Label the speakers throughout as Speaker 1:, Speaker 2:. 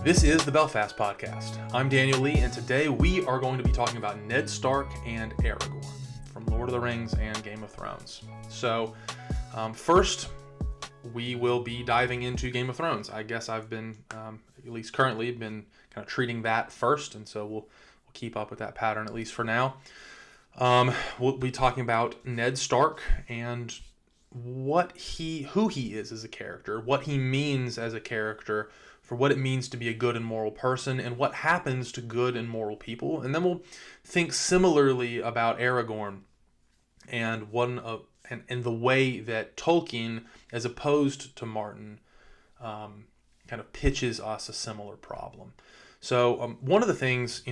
Speaker 1: This is the Belfast Podcast. I'm Daniel Lee, and today we are going to be talking about Ned Stark and Aragorn from Lord of the Rings and Game of Thrones. So, first, we will be diving into Game of Thrones. I guess I've been, at least currently, been kind of treating that first, and so we'll keep up with that pattern at least for now. We'll be talking about Ned Stark and who he is as a character, what he means as a character, for what it means to be a good and moral person, and what happens to good and moral people. And then we'll think similarly about Aragorn and and the way that Tolkien, as opposed to Martin, kind of pitches us a similar problem. So one of the things,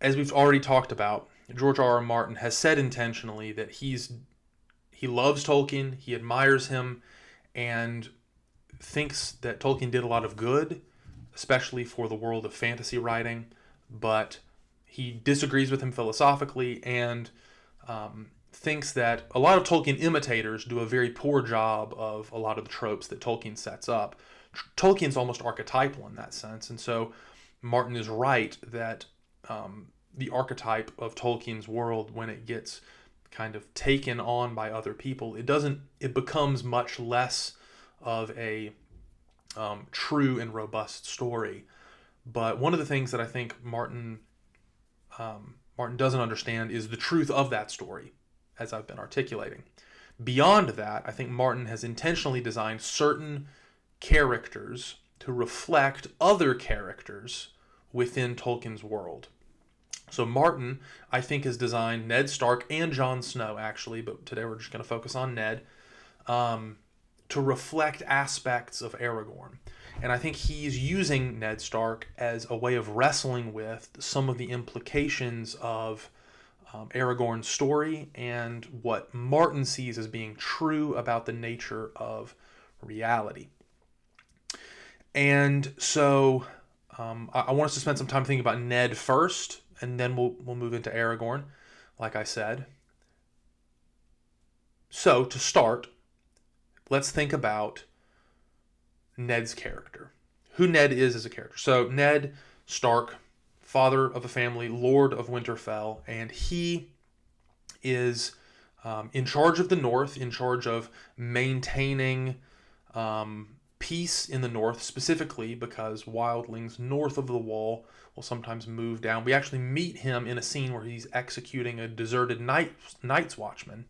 Speaker 1: as we've already talked about, George R.R. Martin has said intentionally that he loves Tolkien, he admires him, and thinks that Tolkien did a lot of good, especially for the world of fantasy writing, but he disagrees with him philosophically and thinks that a lot of Tolkien imitators do a very poor job of a lot of the tropes that Tolkien sets up. Tolkien's almost archetypal in that sense, and so Martin is right that the archetype of Tolkien's world, when it gets kind of taken on by other people, it becomes much less of a true and robust story. But one of the things that I think Martin doesn't understand is the truth of that story, as I've been articulating. Beyond that, I think Martin has intentionally designed certain characters to reflect other characters within Tolkien's world. So Martin, I think, has designed Ned Stark and Jon Snow, actually, but today we're just going to focus on Ned, to reflect aspects of Aragorn. And I think he's using Ned Stark as a way of wrestling with some of the implications of Aragorn's story and what Martin sees as being true about the nature of reality. And so I want us to spend some time thinking about Ned first, and then we'll move into Aragorn, like I said. So, to start, let's think about Ned's character. Who Ned is as a character. So, Ned Stark, father of a family, Lord of Winterfell, and he is in charge of the North, in charge of maintaining peace in the North, specifically because wildlings north of the Wall will sometimes move down. We actually meet him in a scene where he's executing a deserted Night's Watchman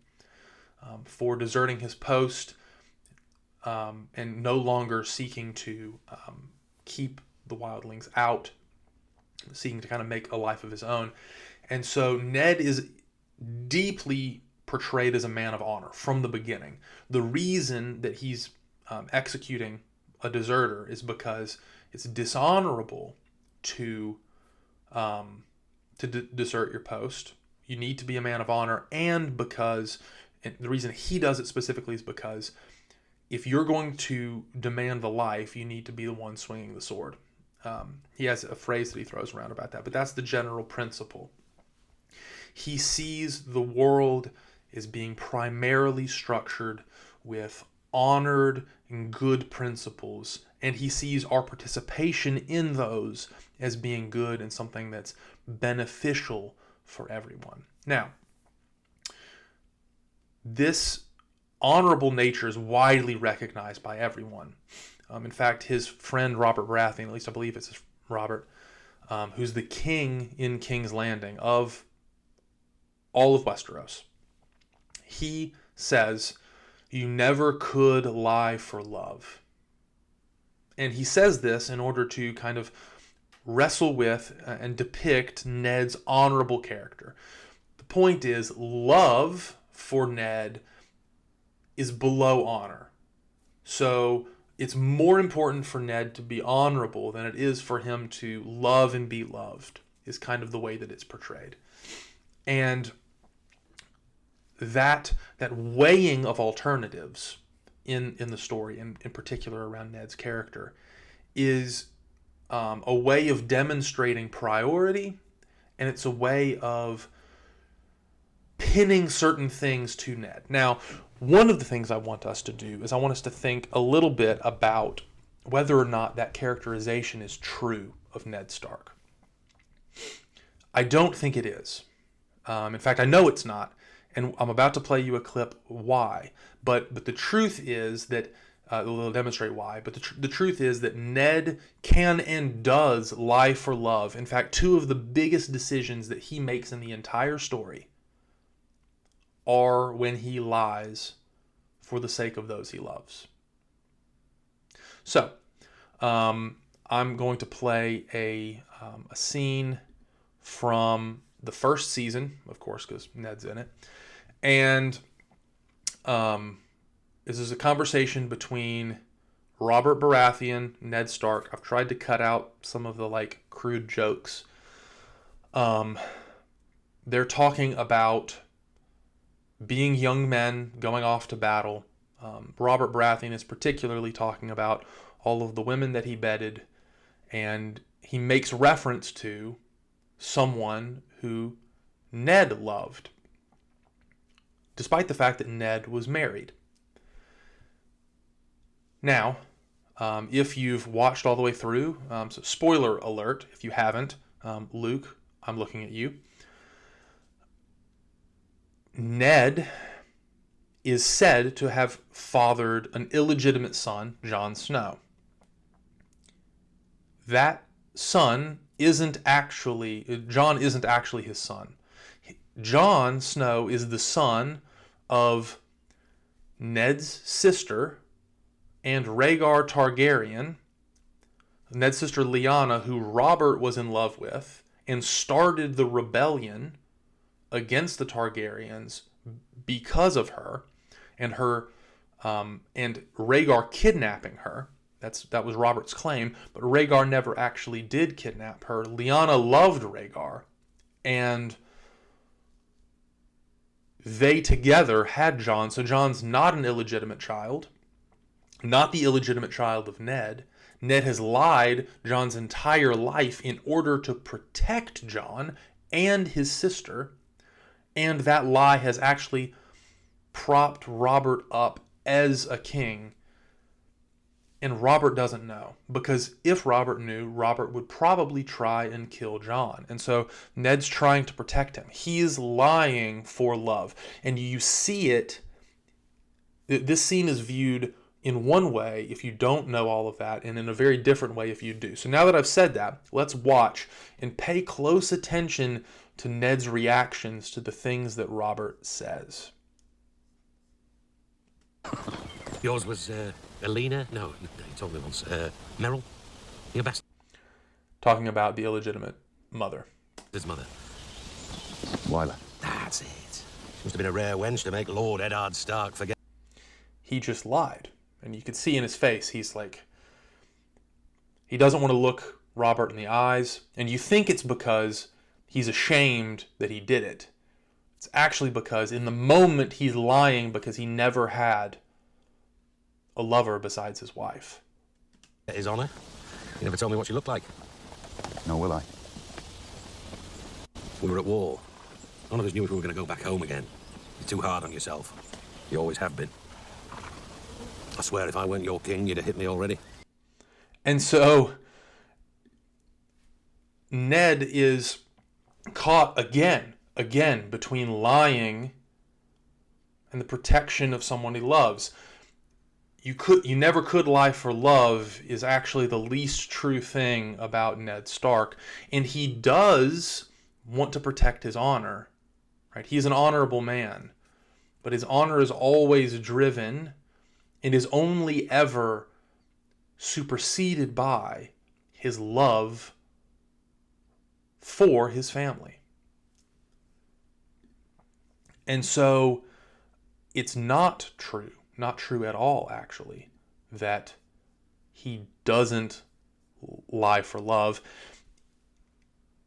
Speaker 1: for deserting his post and no longer seeking to keep the wildlings out, seeking to kind of make a life of his own. And so Ned is deeply portrayed as a man of honor from the beginning. The reason that he's executing a deserter is because it's dishonorable to desert your post. You need to be a man of honor, and the reason he does it specifically is because if you're going to demand the life, you need to be the one swinging the sword. He has a phrase that he throws around about that, but that's the general principle. He sees the world as being primarily structured with honored and good principles, and he sees our participation in those as being good and something that's beneficial for everyone. Now, this honorable nature is widely recognized by everyone. In fact, his friend Robert Baratheon, at least I believe it's Robert, who's the king in King's Landing of all of Westeros, he says, "You never could lie for love." And he says this in order to kind of wrestle with and depict Ned's honorable character. The point is, love for Ned is below honor. So it's more important for Ned to be honorable than it is for him to love and be loved, is kind of the way that it's portrayed. And that weighing of alternatives in the story, and in particular around Ned's character, is a way of demonstrating priority, and it's a way of pinning certain things to Ned. Now, one of the things I want us to do is I want us to think a little bit about whether or not that characterization is true of Ned Stark. I don't think it is. In fact, I know it's not, and I'm about to play you a clip why. But the truth is that we'll demonstrate why. But the truth is that Ned can and does lie for love. In fact, two of the biggest decisions that he makes in the entire story are when he lies for the sake of those he loves. So, I'm going to play a scene from the first season, of course, because Ned's in it. And this is a conversation between Robert Baratheon, Ned Stark. I've tried to cut out some of the crude jokes. They're talking about being young men going off to battle. Robert Baratheon is particularly talking about all of the women that he bedded, and he makes reference to someone who Ned loved, despite the fact that Ned was married. Now, if you've watched all the way through, so spoiler alert if you haven't, Luke, I'm looking at you. Ned is said to have fathered an illegitimate son, Jon Snow. That son Jon isn't actually his son. Jon Snow is the son of Ned's sister and Rhaegar Targaryen, Ned's sister Lyanna, who Robert was in love with and started the rebellion against the Targaryens because of her, and Rhaegar kidnapping her. That was Robert's claim, but Rhaegar never actually did kidnap her. Lyanna loved Rhaegar, and they together had Jon. So Jon's not an illegitimate child, not the illegitimate child of Ned. Ned has lied Jon's entire life in order to protect Jon and his sister, and that lie has actually propped Robert up as a king. And Robert doesn't know, because if Robert knew, Robert would probably try and kill Jon. And so Ned's trying to protect him. He's lying for love. And you see it. This scene is viewed in one way if you don't know all of that, and in a very different way if you do. So now that I've said that, let's watch and pay close attention to Ned's reactions to the things that Robert says.
Speaker 2: Yours was, Alina? No, you told me once. Meryl? Your best.
Speaker 1: Talking about the illegitimate mother.
Speaker 2: His mother.
Speaker 3: Wyler.
Speaker 2: That's it. She must have been a rare wench to make Lord Eddard Stark forget.
Speaker 1: He just lied. And you could see in his face, he's like, he doesn't want to look Robert in the eyes. And you think it's because he's ashamed that he did it. It's actually because in the moment he's lying because he never had a lover besides his wife.
Speaker 2: His honor? You never told me what she looked like.
Speaker 3: Nor will I.
Speaker 2: We were at war. None of us knew if we were going to go back home again. You're too hard on yourself. You always have been. I swear if I weren't your king, you'd have hit me already.
Speaker 1: And so Ned is caught again between lying and the protection of someone he loves. You never could lie for love is actually the least true thing about Ned Stark. And he does want to protect his honor, right? He's an honorable man, but his honor is always driven and is only ever superseded by his love for his family. And so it's not true at all, actually, that he doesn't lie for love.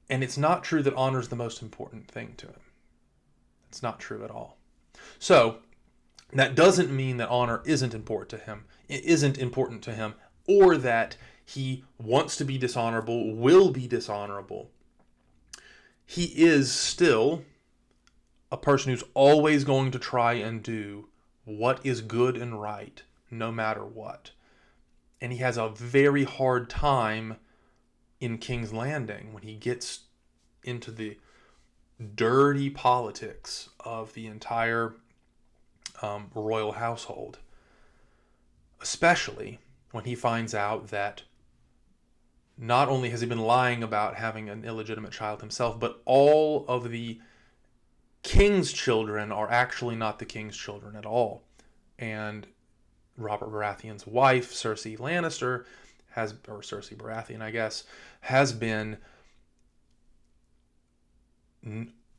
Speaker 1: And it's not true that honor is the most important thing to him. It's not true at all. So that doesn't mean that honor isn't important to him. It isn't important to him, or that he wants to be dishonorable, will be dishonorable. He is still a person who's always going to try and do what is good and right, no matter what. And he has a very hard time in King's Landing when he gets into the dirty politics of the entire royal household. Especially when he finds out that not only has he been lying about having an illegitimate child himself, but all of the king's children are actually not the king's children at all. And Robert Baratheon's wife, Cersei Lannister, Cersei Baratheon, I guess, has been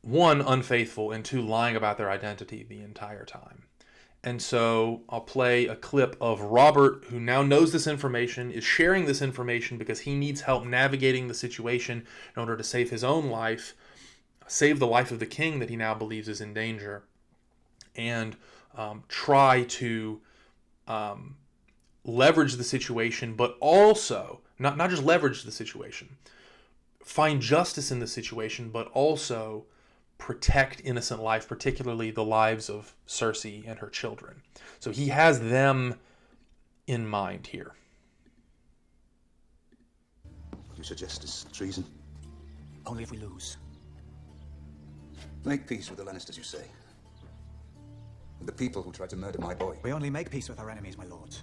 Speaker 1: one, unfaithful, and two, lying about their identity the entire time. And so I'll play a clip of Robert, who now knows this information, is sharing this information because he needs help navigating the situation in order to save his own life, save the life of the king that he now believes is in danger, and try to leverage the situation, but also, not just leverage the situation, find justice in the situation, but also protect innocent life, particularly the lives of Cersei and her children. So he has them in mind here.
Speaker 3: What you suggest is treason.
Speaker 4: Only if we lose.
Speaker 3: Make peace with the Lannisters, you say? With the people who tried to murder my boy?
Speaker 4: We only make peace with our enemies, my lord.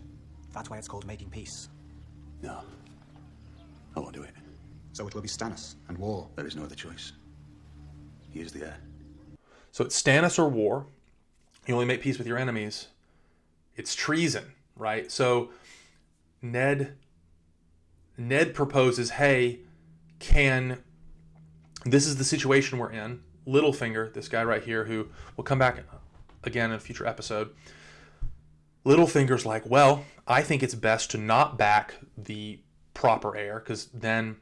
Speaker 4: That's why it's called making peace.
Speaker 3: No. I won't do it.
Speaker 4: So it will be Stannis and war.
Speaker 3: There is no other choice. He is the heir.
Speaker 1: So it's Stannis or war. You only make peace with your enemies. It's treason, right? So Ned proposes, hey, this is the situation we're in. Littlefinger, this guy right here, who will come back again in a future episode. Littlefinger's like, well, I think it's best to not back the proper heir, because then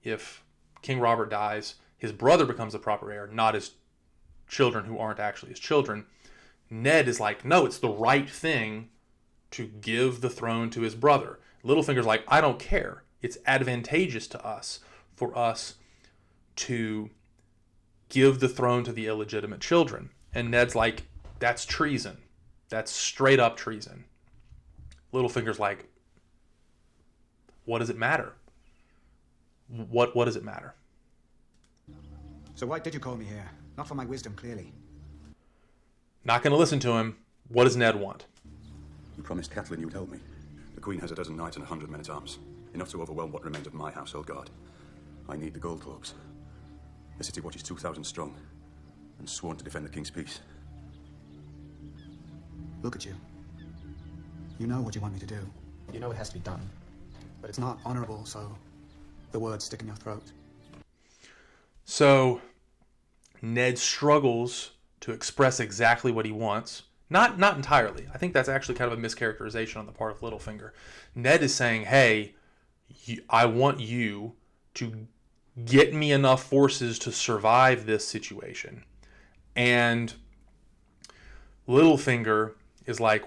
Speaker 1: if King Robert dies, his brother becomes the proper heir, not his children who aren't actually his children. Ned is like, no, it's the right thing to give the throne to his brother. Littlefinger's like, I don't care. It's advantageous to us for us to give the throne to the illegitimate children. And Ned's like, that's treason. That's straight up treason. Littlefinger's like, what does it matter? What does it matter?
Speaker 4: So why did you call me here? Not for my wisdom, clearly.
Speaker 1: Not going to listen to him. What does Ned want?
Speaker 3: You promised Catelyn you would help me. The Queen has a dozen knights and 100 men-at-arms. Enough to overwhelm what remains of my household guard. I need the gold cloaks. The city watch is 2,000 strong, and sworn to defend the King's peace.
Speaker 4: Look at you. You know what you want me to do. You know it has to be done. But it's not honorable, so the words stick in your throat.
Speaker 1: So Ned struggles to express exactly what he wants. Not entirely. I think that's actually kind of a mischaracterization on the part of Littlefinger. Ned is saying, hey, I want you to get me enough forces to survive this situation. And Littlefinger is like,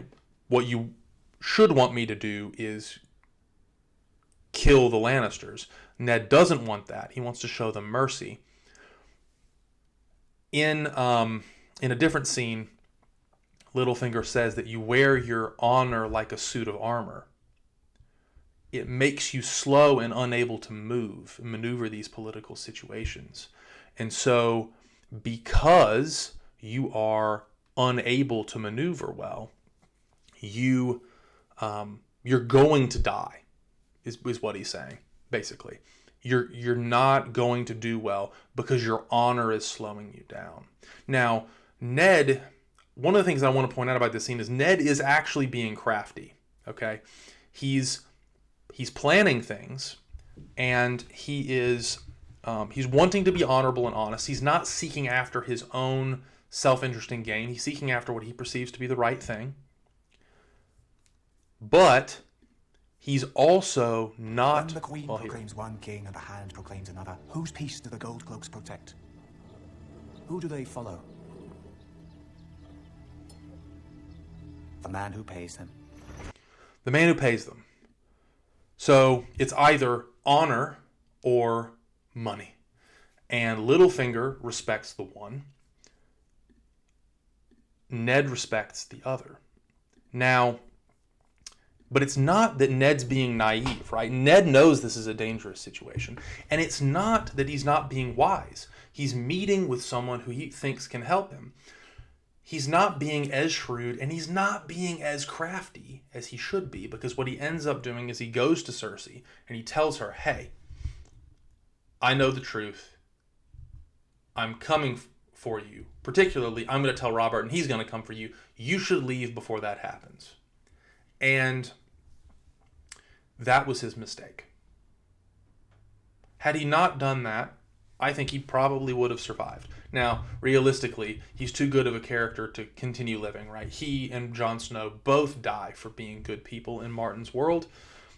Speaker 1: what you should want me to do is kill the Lannisters. Ned doesn't want that. He wants to show them mercy. In a different scene, Littlefinger says that you wear your honor like a suit of armor. It makes you slow and unable to maneuver these political situations. And so, because you are unable to maneuver well, you're going to die, is what he's saying, basically. You're not going to do well because your honor is slowing you down. Now, Ned, one of the things I want to point out about this scene is Ned is actually being crafty, okay? He's planning things, and he's wanting to be honorable and honest. He's not seeking after his own self-interest and gain. He's seeking after what he perceives to be the right thing. But he's also not...
Speaker 4: When the Queen proclaims one king and the Hand proclaims another, whose peace do the gold cloaks protect? Who do they follow? The man who pays them.
Speaker 1: The man who pays them. So it's either honor or money. And Littlefinger respects the one. Ned respects the other. Now, But it's not that Ned's being naive, right? Ned knows this is a dangerous situation. And it's not that he's not being wise. He's meeting with someone who he thinks can help him. He's not being as shrewd, and he's not being as crafty as he should be, because what he ends up doing is he goes to Cersei and he tells her, hey, I know the truth. I'm coming for you. Particularly, I'm going to tell Robert, and he's going to come for you. You should leave before that happens. And that was his mistake. Had he not done that, I think he probably would have survived. Now, realistically, he's too good of a character to continue living, right? He and Jon Snow both die for being good people in Martin's world.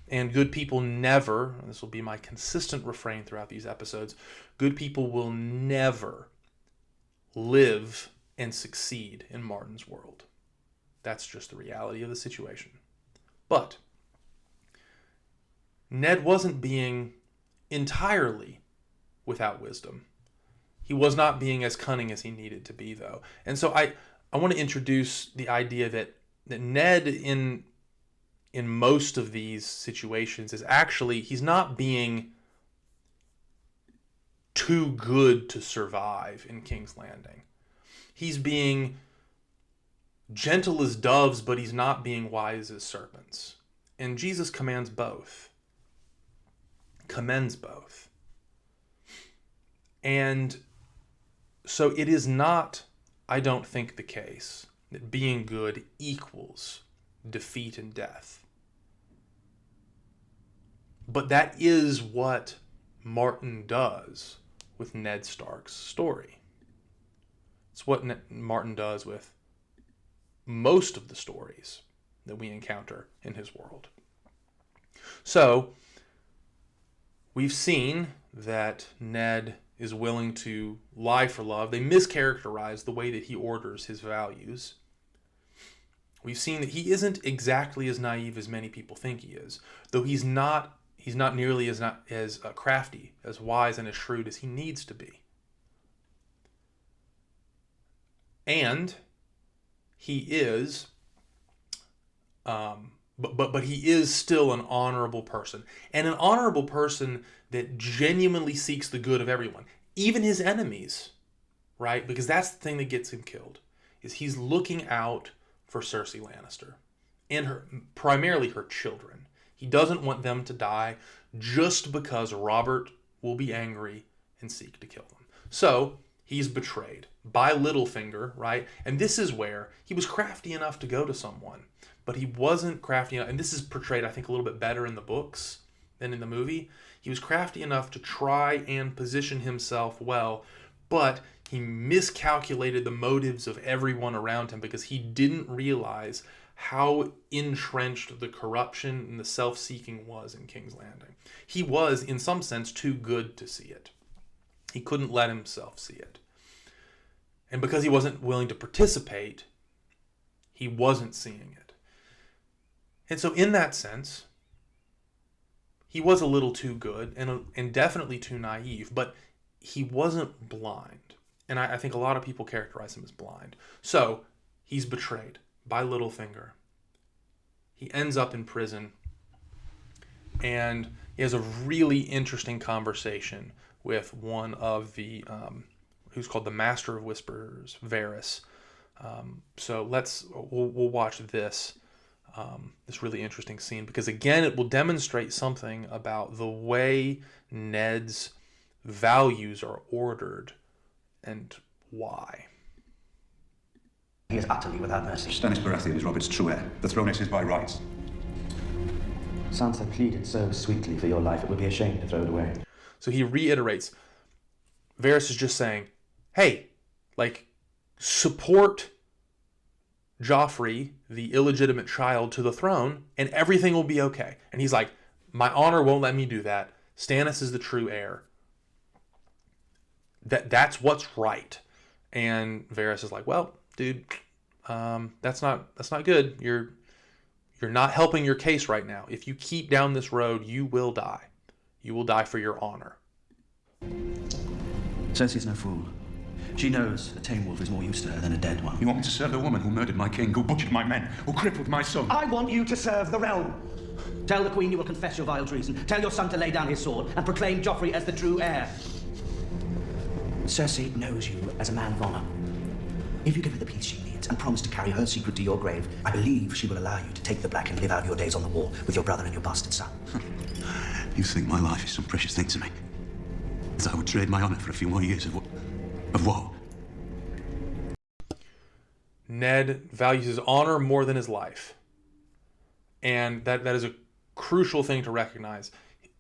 Speaker 1: And good people never, and this will be my consistent refrain throughout these episodes, good people will never live and succeed in Martin's world. That's just the reality of the situation. But Ned wasn't being entirely without wisdom. He was not being as cunning as he needed to be, though. And so I want to introduce the idea that Ned in most of these situations is actually, he's not being too good to survive in King's Landing. He's being gentle as doves, but he's not being wise as serpents. And Jesus commends both. Commends both. And so it is not, I don't think, the case that being good equals defeat and death. But that is what Martin does with Ned Stark's story. It's what Martin does with most of the stories that we encounter in his world. So, we've seen that Ned is willing to lie for love. They mischaracterize the way that he orders his values. We've seen that he isn't exactly as naive as many people think he is, though he's not nearly as crafty, as wise, and as shrewd as he needs to be. And he is, but he is still an honorable person, and an honorable person that genuinely seeks the good of everyone, even his enemies, right? Because that's the thing that gets him killed, is he's looking out for Cersei Lannister and primarily her children. He doesn't want them to die just because Robert will be angry and seek to kill them. So he's betrayed by Littlefinger, right? And this is where he was crafty enough to go to someone, but he wasn't crafty enough. And this is portrayed, I think, a little bit better in the books than in the movie. He was crafty enough to try and position himself well, but he miscalculated the motives of everyone around him because he didn't realize how entrenched the corruption and the self-seeking was in King's Landing. He was, in some sense, too good to see it. He couldn't let himself see it. And because he wasn't willing to participate, he wasn't seeing it. And so in that sense, he was a little too good and definitely too naive, but he wasn't blind. And I think a lot of people characterize him as blind. So he's betrayed by Littlefinger. He ends up in prison, and he has a really interesting conversation with one of the, who's called the Master of Whispers, Varys. So we'll watch this really interesting scene, because again, it will demonstrate something about the way Ned's values are ordered and why.
Speaker 5: He is utterly without mercy.
Speaker 3: Stannis Baratheon is Robert's true heir. The throne is his by rights.
Speaker 5: Sansa pleaded so sweetly for your life, it would be a shame to throw it away.
Speaker 1: So he reiterates, Varys is just saying, hey, support Joffrey, the illegitimate child, to the throne, and everything will be okay. And he's like, my honor won't let me do that. Stannis is the true heir. That's what's right. And Varys is like, well, dude, that's not good. You're not helping your case right now. If you keep down this road, you will die. You will die for your honor.
Speaker 4: Cersei's no fool.
Speaker 5: She knows a tame wolf is more use to her than a dead one.
Speaker 3: You want me to serve the woman who murdered my king, who butchered my men, who crippled my son?
Speaker 5: I want you to serve the realm. Tell the Queen you will confess your vile treason. Tell your son to lay down his sword and proclaim Joffrey as the true heir. Cersei knows you as a man of honor. If you give her the peace she needs and promise to carry her secret to your grave, I believe she will allow you to take the black and live out your days on the wall with your brother and your bastard son.
Speaker 3: You think my life is some precious thing to me? That I would trade my honor for a few more years of woe?
Speaker 1: Ned values his honor more than his life. And that is a crucial thing to recognize.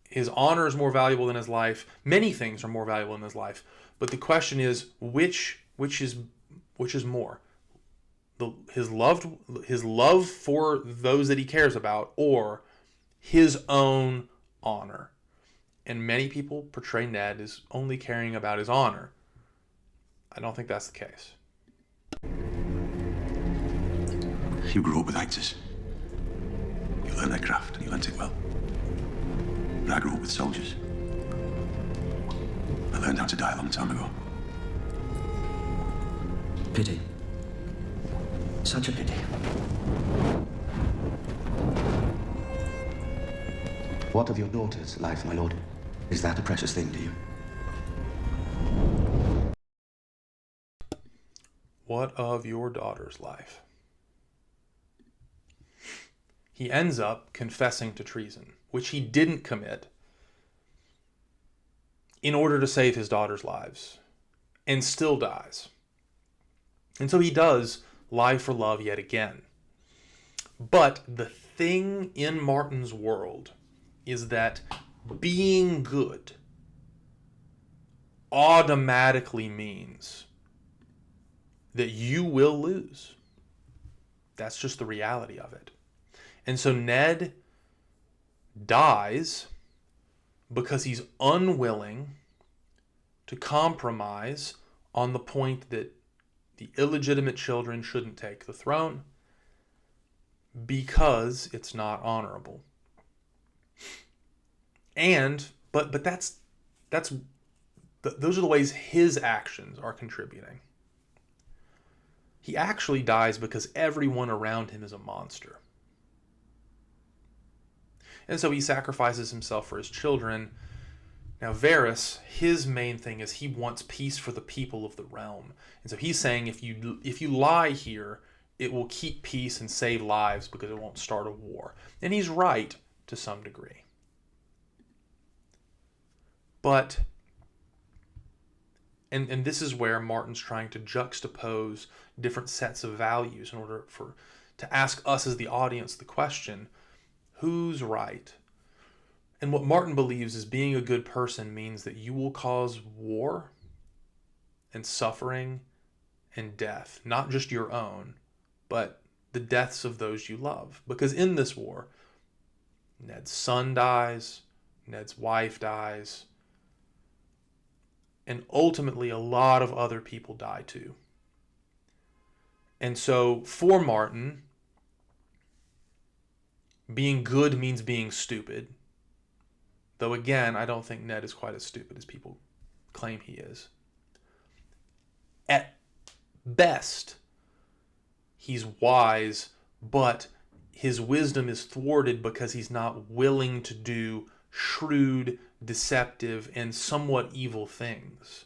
Speaker 1: His honor is more valuable than his life. Many things are more valuable than his life. But the question is, which is more? His love for those that he cares about, or his own honor? And many people portray Ned as only caring about his honor. I don't think that's the case.
Speaker 3: You grew up with actors. You learned their craft, and you learned it well. But I grew up with soldiers. I learned how to die a long time ago.
Speaker 5: Pity. Such a pity. What of your daughter's life, my lord? Is that a precious thing to you?
Speaker 1: What of your daughter's life? He ends up confessing to treason, which he didn't commit, in order to save his daughter's lives, and still dies. And so he does lie for love yet again. But the thing in Martin's world is that being good automatically means that you will lose. That's just the reality of it. And so Ned dies because he's unwilling to compromise on the point that the illegitimate children shouldn't take the throne because it's not honorable. But those are the ways his actions are contributing. He actually dies because everyone around him is a monster. And so he sacrifices himself for his children. Now Varys, his main thing is he wants peace for the people of the realm. And so he's saying if you lie here, it will keep peace and save lives because it won't start a war. And he's right to some degree. But, and this is where Martin's trying to juxtapose different sets of values in order to ask us as the audience the question, who's right? And what Martin believes is being a good person means that you will cause war and suffering and death, not just your own, but the deaths of those you love. Because in this war, Ned's son dies, Ned's wife dies, and ultimately a lot of other people die too. And so for Martin, being good means being stupid. Though again, I don't think Ned is quite as stupid as people claim he is. At best, he's wise, but his wisdom is thwarted because he's not willing to do shrewd, deceptive, and somewhat evil things.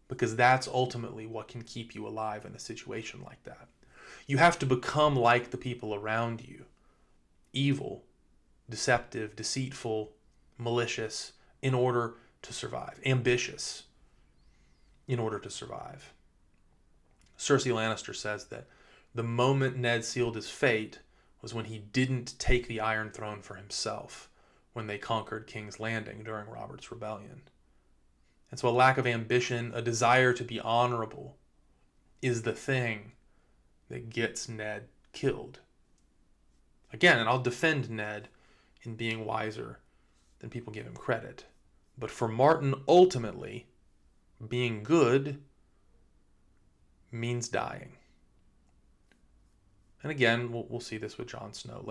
Speaker 1: Because that's ultimately what can keep you alive in a situation like that. You have to become like the people around you. Evil, deceptive, deceitful, malicious, in order to survive. Ambitious, in order to survive. Cersei Lannister says that the moment Ned sealed his fate was when he didn't take the Iron Throne for himself when they conquered King's Landing during Robert's Rebellion. And so a lack of ambition, a desire to be honorable, is the thing that gets Ned killed. Again, and I'll defend Ned in being wiser than people give him credit. But for Martin, ultimately, being good means dying. And again, we'll see this with Jon Snow